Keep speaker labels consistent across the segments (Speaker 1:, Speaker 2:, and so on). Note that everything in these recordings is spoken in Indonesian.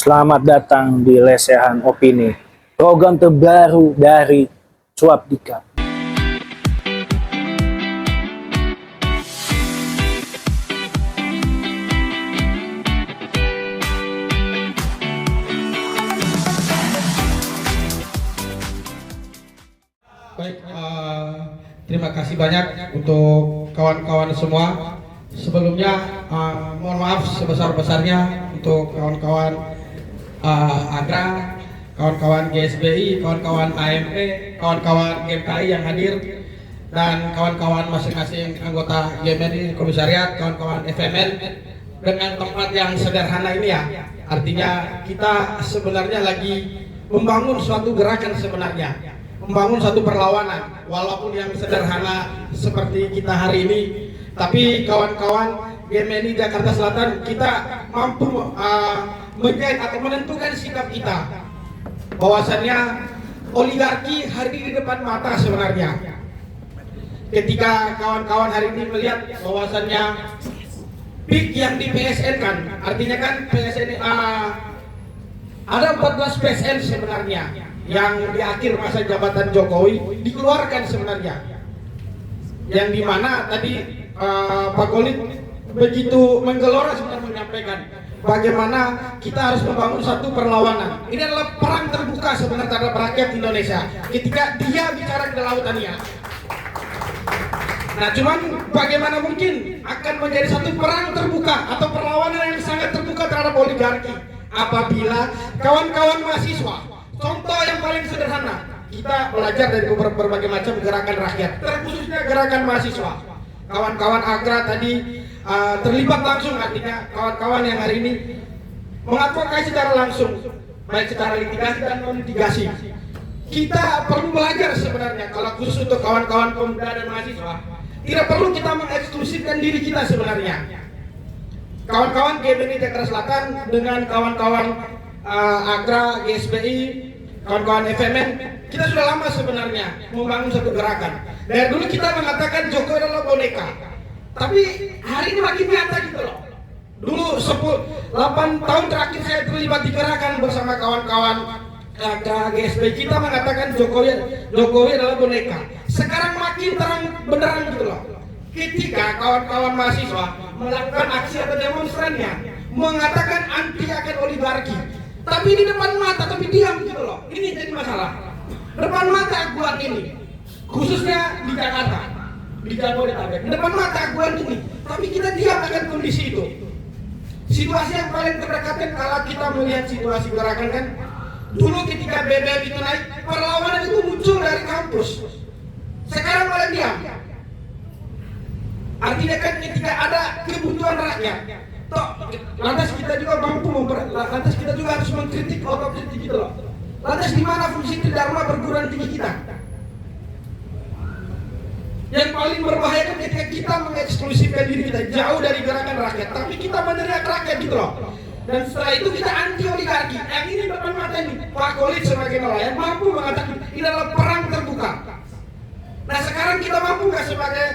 Speaker 1: Selamat datang di Lesehan Opini, program terbaru dari Cuap Dika.
Speaker 2: Baik, terima kasih banyak untuk kawan-kawan semua. Sebelumnya mohon maaf sebesar-besarnya untuk kawan-kawan Agra, kawan-kawan GSBI, kawan-kawan AMP, kawan-kawan GMKI yang hadir, dan kawan-kawan masing-masing anggota GMNI Komisariat, kawan-kawan FMN dengan tempat yang sederhana ini ya. Artinya kita sebenarnya lagi membangun suatu gerakan sebenarnya, membangun satu perlawanan, walaupun yang sederhana seperti kita hari ini, tapi kawan-kawan GMNI Jakarta Selatan kita mampu menjahit atau menentukan sikap kita bahwasannya oligarki hari ini di depan mata sebenarnya. Ketika kawan-kawan hari ini melihat bahwasannya PIK yang di PSN kan, artinya kan PSN ada 14 PSN sebenarnya yang di akhir masa jabatan Jokowi dikeluarkan sebenarnya, yang dimana tadi Pak Kolit begitu menggelora sebenarnya menyampaikan bagaimana kita harus membangun satu perlawanan. Ini adalah perang terbuka sebenarnya terhadap rakyat Indonesia ketika dia bicara kelautannya. Nah, cuman bagaimana mungkin akan menjadi satu perang terbuka atau perlawanan yang sangat terbuka terhadap oligarki apabila kawan-kawan mahasiswa, contoh yang paling sederhana, kita belajar dari berbagai macam gerakan rakyat, terkhususnya gerakan mahasiswa. Kawan-kawan Agra tadi terlibat langsung, artinya kawan-kawan yang hari ini mengadvokasi secara langsung, baik secara litigasi dan non-litigasi. Kita perlu belajar sebenarnya, kalau khusus untuk kawan-kawan pemuda dan mahasiswa, tidak perlu kita mengeksklusifkan diri kita sebenarnya. Kawan-kawan GMNI Jakarta Selatan dengan kawan-kawan Agra, GSBI, kawan-kawan FMN, kita sudah lama sebenarnya membangun satu gerakan. Dari dulu kita mengatakan Jokowi adalah boneka, tapi hari ini makin nyata gitu loh. Dulu 8 tahun terakhir saya terlibat di gerakan bersama kawan-kawan GSBI, kita mengatakan Jokowi adalah boneka. Sekarang makin terang beneran gitu loh. Ketika kawan-kawan mahasiswa melakukan aksi atau demonstrannya mengatakan anti akan oligarki, tapi di depan mata tapi diam gitu loh. Ini jadi masalah. Depan mata aguan ini, khususnya di Jakarta, di Jabodetabek, depan mata aguan ini, tapi kita diam akan kondisi itu. Situasi yang paling terdekat kan kalau kita melihat situasi gerakan kan, dulu ketika BBM itu naik, perlawanan itu muncul dari kampus. Sekarang malah diam. Artinya kan ketika ada kebutuhan rakyat, lantas kita juga mampu lantas kita juga harus mengkritik otokritik gitu loh. Lantas di mana fungsi Tridharma perguruan tinggi kita? Yang paling berbahaya kan ketika kita mengeksklusifkan diri kita jauh dari gerakan rakyat, tapi kita meneriak rakyat gitu loh. Dan setelah itu kita anti oligarki. Yang ini depan mata ini, Pak Kolit sebagai nelayan mampu mengatakan ini adalah perang terbuka. Nah, sekarang kita mampu nggak sebagai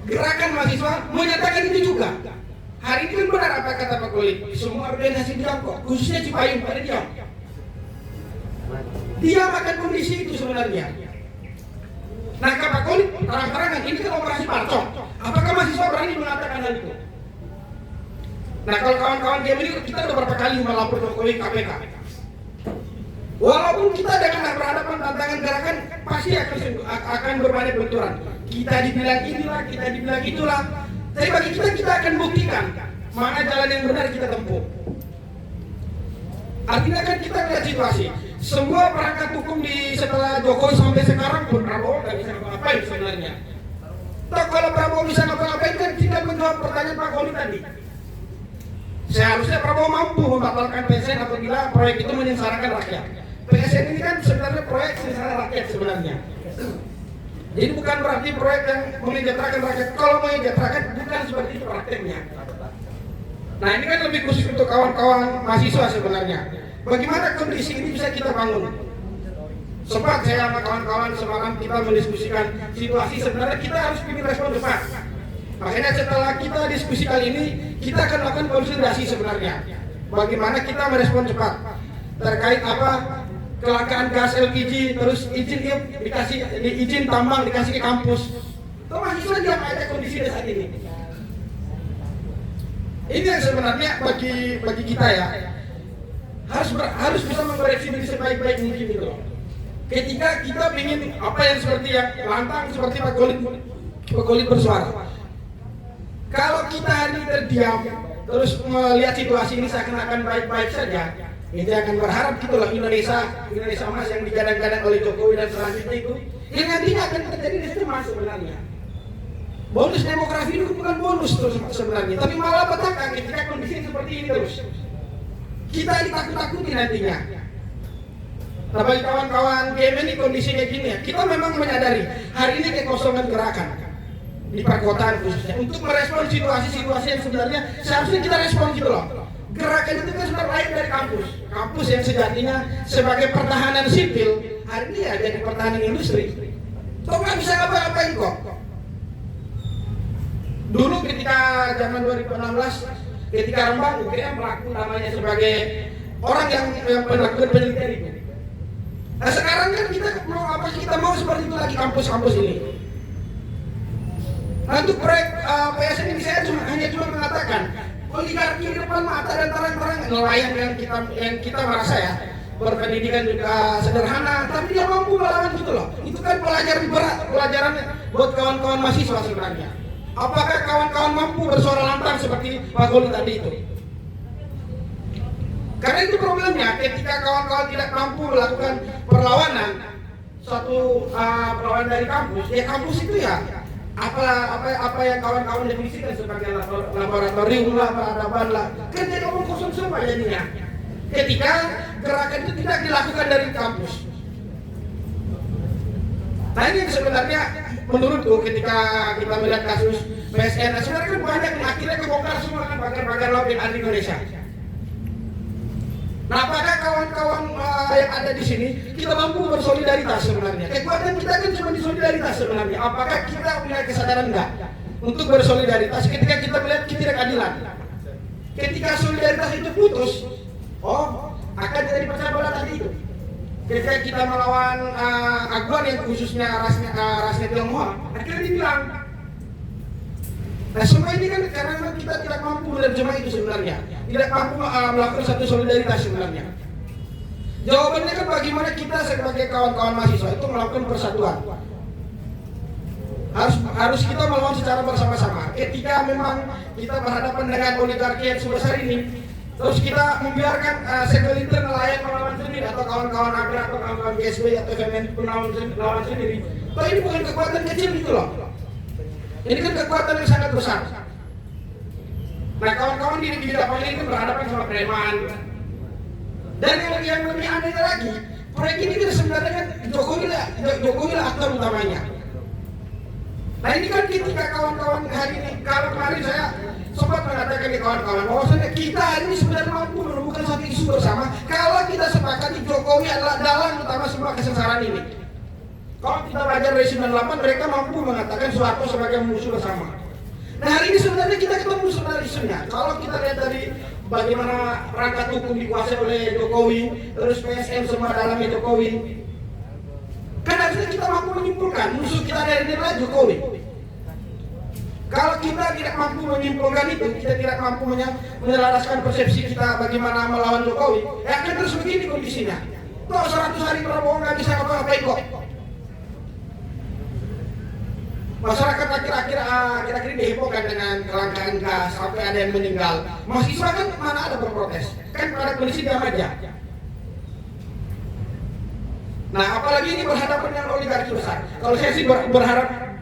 Speaker 2: gerakan mahasiswa menyatakan itu juga? Hari ini kan benar apa kata Pak Kolit, semua organisasi diam kok, khususnya Cipayung pada diam. Dia makan kondisi itu sebenarnya. Nah, Pak Kolit terang-terangan ini kan operasi parcong. Apakah mahasiswa berani mengatakan hal itu? Nah, kalau kawan-kawan game ini kita udah berapa kali melapor Jokowi KPK. Walaupun kita dengan berhadapan tantangan gerakan pasti akan berbanyak benturan. Kita dibilang inilah, kita dibilang itulah. Tapi bagi kita akan buktikan mana jalan yang benar kita tempuh. Artinya kan kita lihat situasi. Semua perangkat hukum di setelah Jokowi sampai sekarang pun Prabowo nggak bisa ngapa-ngapain sebenarnya. Toh kalau Prabowo bisa ngapa-ngapain kan tidak menjawab pertanyaan Pak Kolit tadi. Seharusnya Prabowo mampu membatalkan PSN apabila proyek itu menyengsarakan rakyat. PSN ini kan sebenarnya proyek sengsara rakyat sebenarnya. Jadi bukan berarti proyek yang menyejahterakan rakyat. Kalau menyejahterakan bukan seperti itu prakteknya. Nah, ini kan lebih khusus untuk kawan-kawan mahasiswa sebenarnya. Bagaimana kondisi ini bisa kita bangun? Sempat saya sama kawan-kawan semalam kita mendiskusikan situasi, sebenarnya kita harus pilih respon cepat. Makanya setelah kita diskusi kali ini, kita akan melakukan konsolidasi sebenarnya. bagaimana kita merespon cepat terkait apa kelangkaan gas LPG, terus izin tambang dikasih ke kampus. Itu mahasiswa diam aja kondisi saat ini. Ini yang sebenarnya bagi kita ya harus bisa mengoreksi diri sebaik-baik mungkin gitu loh. Ketika kita ingin apa yang seperti yang lantang seperti Pak Kolit bersuara. Kalau kita hari terdiam terus melihat situasi ini seakan-akan baik-baik saja, kita akan berharap gitu loh Indonesia emas yang digadang-gadang oleh Jokowi dan selanjutnya itu, yang nantinya akan terjadi reformasi sebenarnya. Bonus demografi itu bukan bonus terus sebenarnya, tapi malah petaka ketika kondisi seperti ini terus. Kita ditakut-takuti nantinya. Nah, bagi kawan-kawan game ini kondisi kayak gini ya, kita memang menyadari hari ini kekosongan gerakan di perkotaan khususnya untuk merespon situasi-situasi yang sebenarnya seharusnya kita respon gitu loh. Gerakan itu kan sudah lahir dari kampus yang sejatinya sebagai pertahanan sipil, hari ini ya jadi pertahanan industri. Kok nggak bisa ngapa-ngapain kok? Dulu ketika zaman 2016, ketika Rembang UGM melakukan namanya sebagai orang yang melakukan penelitian itu. Nah sekarang kan kita mau seperti itu lagi kampus-kampus ini. Nah untuk proyek PSN ini saya hanya cuma mengatakan oligarki di depan mata dan terang-terang nelayan yang kita merasa ya berpendidikan juga sederhana, tapi dia mampu melawan gitu loh. Itu kan pelajaran buat kawan-kawan mahasiswa sebenarnya. Apakah kawan-kawan mampu bersuara lantang seperti Pak Kolit tadi itu? Karena itu problemnya, ketika kawan-kawan tidak mampu melakukan perlawanan suatu perlawanan dari kampus, ya kampus itu ya apa yang kawan-kawan definisikan sebagai laboratorium lah, peradaban lah, kan jadi omong kosong semua jadinya. Ketika gerakan itu tidak dilakukan dari kampus. Nah ini yang sebenarnya menurutku ketika kita melihat kasus PSN, sebenarnya kan banyak yang akhirnya kebongkar semua kan pagar-pagar laut yang ada di Indonesia. Nah, apakah kawan-kawan yang ada di sini kita mampu bersolidaritas sebenarnya? Kekuatan kita kan cuma di solidaritas sebenarnya. Apakah kita punya kesadaran enggak untuk bersolidaritas ketika kita melihat ketidakadilan? Ketika solidaritas itu putus, akan jadi pecah belah tadi itu. Ketika kita melawan aguan yang khususnya rasnya Tionghoa, akhirnya dibilang. Nah semua ini kan karena kita tidak mampu menerjemah itu sebenarnya, tidak mampu melakukan satu solidaritas sebenarnya. Jawabannya kan bagaimana kita sebagai kawan-kawan mahasiswa itu melakukan persatuan. Harus kita melawan secara bersama-sama. Ketika memang kita berhadapan dengan oligarki yang sebesar ini, terus kita membiarkan segelintir nelayan melawan sendiri atau kawan-kawan agra atau kawan-kawan GSB atau FMN melawan sendiri. Toh ini bukan kekuatan kecil gitu loh. Ini kan kekuatan yang sangat besar. Nah kawan-kawan di lapangan ini berhadapan sama preman. Dan yang lebih aneh lagi, proyek ini kan sebenarnya kan Jokowi lah aktor utamanya. Nah ini kan ketika kawan-kawan hari ini, kalau kemarin saya sempat mengatakan ke kawan-kawan bahwasanya kita ini sebenarnya mampu menemukan satu isu bersama kalau kita sepakati Jokowi adalah dalang utama semua kesengsaraan ini. Kalau kita belajar dari 98 mereka mampu mengatakan Soeharto sebagai musuh bersama. Nah hari ini sebenarnya kita ketemu sebenarnya isunya. Kalau kita lihat dari bagaimana perangkat hukum dikuasai oleh Jokowi, terus PSN semua dalamnya Jokowi, kan harusnya kita mampu menyimpulkan musuh kita dari ini adalah Jokowi. Kalau kita tidak mampu menyimpulkan itu, kita tidak mampu menyelaraskan persepsi kita bagaimana melawan Jokowi, ya akan terus begini kondisinya. Toh 100 hari Prabowo nggak bisa apa-apain kok. Masyarakat akhir-akhir ini dihebohkan dengan kelangkaan gas sampai ada yang meninggal. Mahasiswa kan mana ada berprotes, kan pada kondisi diam aja. Nah apalagi ini berhadapan dengan oligarki besar. Kalau saya sih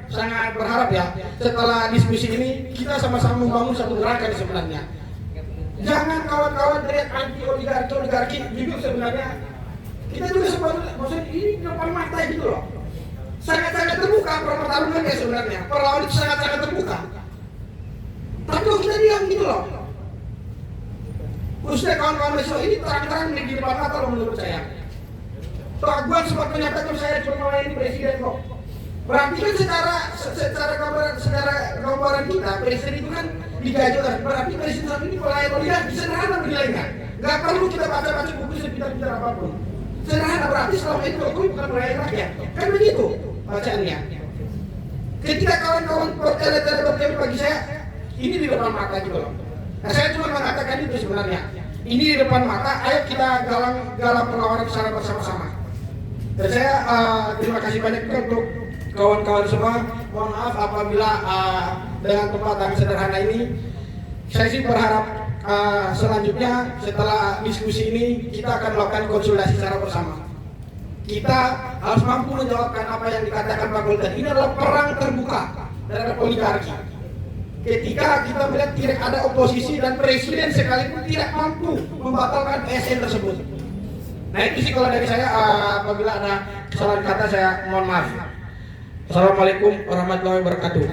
Speaker 2: sangat berharap ya setelah diskusi ini kita sama-sama membangun satu gerakan sebenarnya. Jangan kawan-kawan teriak anti oligarki juga sebenarnya. Kita juga maksudnya ini depan mata gitu loh. Sangat-sangat terbuka pertarungannya sebenarnya. Perlawanan itu sangat-sangat terbuka. Tapi kalau kita diam gitu loh. Khususnya kawan-kawan mahasiswa ini terang-terang di depan mata loh menurut saya. Pak Guan sempat menyatakan saya cuma melayani presiden kok. Berarti kan secara gambaran kita presiden itu kan digajukan. Berarti presiden saat ini pelayan oligarki, sederhana menilainya. Nggak perlu kita baca-baca buku sepintar-pintar apapun. Sederhana, berarti selama ini Jokowi bukan pelayan rakyat. Kan begitu bacaannya. Ketika kawan-kawan bertele-tele bertele bagi saya, ini di depan mata gitu loh. Nah, saya cuma mengatakan itu sebenarnya. Ini di depan mata, ayo kita galang perlawanan secara bersama-sama. Dan saya terima kasih banyak juga untuk kawan-kawan semua. Mohon maaf apabila dengan tempat yang sederhana ini, saya sih berharap selanjutnya setelah diskusi ini kita akan melakukan konsultasi secara bersama. Kita harus mampu menjawabkan apa yang dikatakan Pak Gulten. Ini adalah perang terbuka terhadap oligarki. Ketika kita melihat tidak ada oposisi dan presiden sekalipun tidak mampu membatalkan PSN tersebut. Nah itu sih kalau dari saya, apabila ada kesalahan kata saya mohon maaf. Assalamualaikum warahmatullahi wabarakatuh.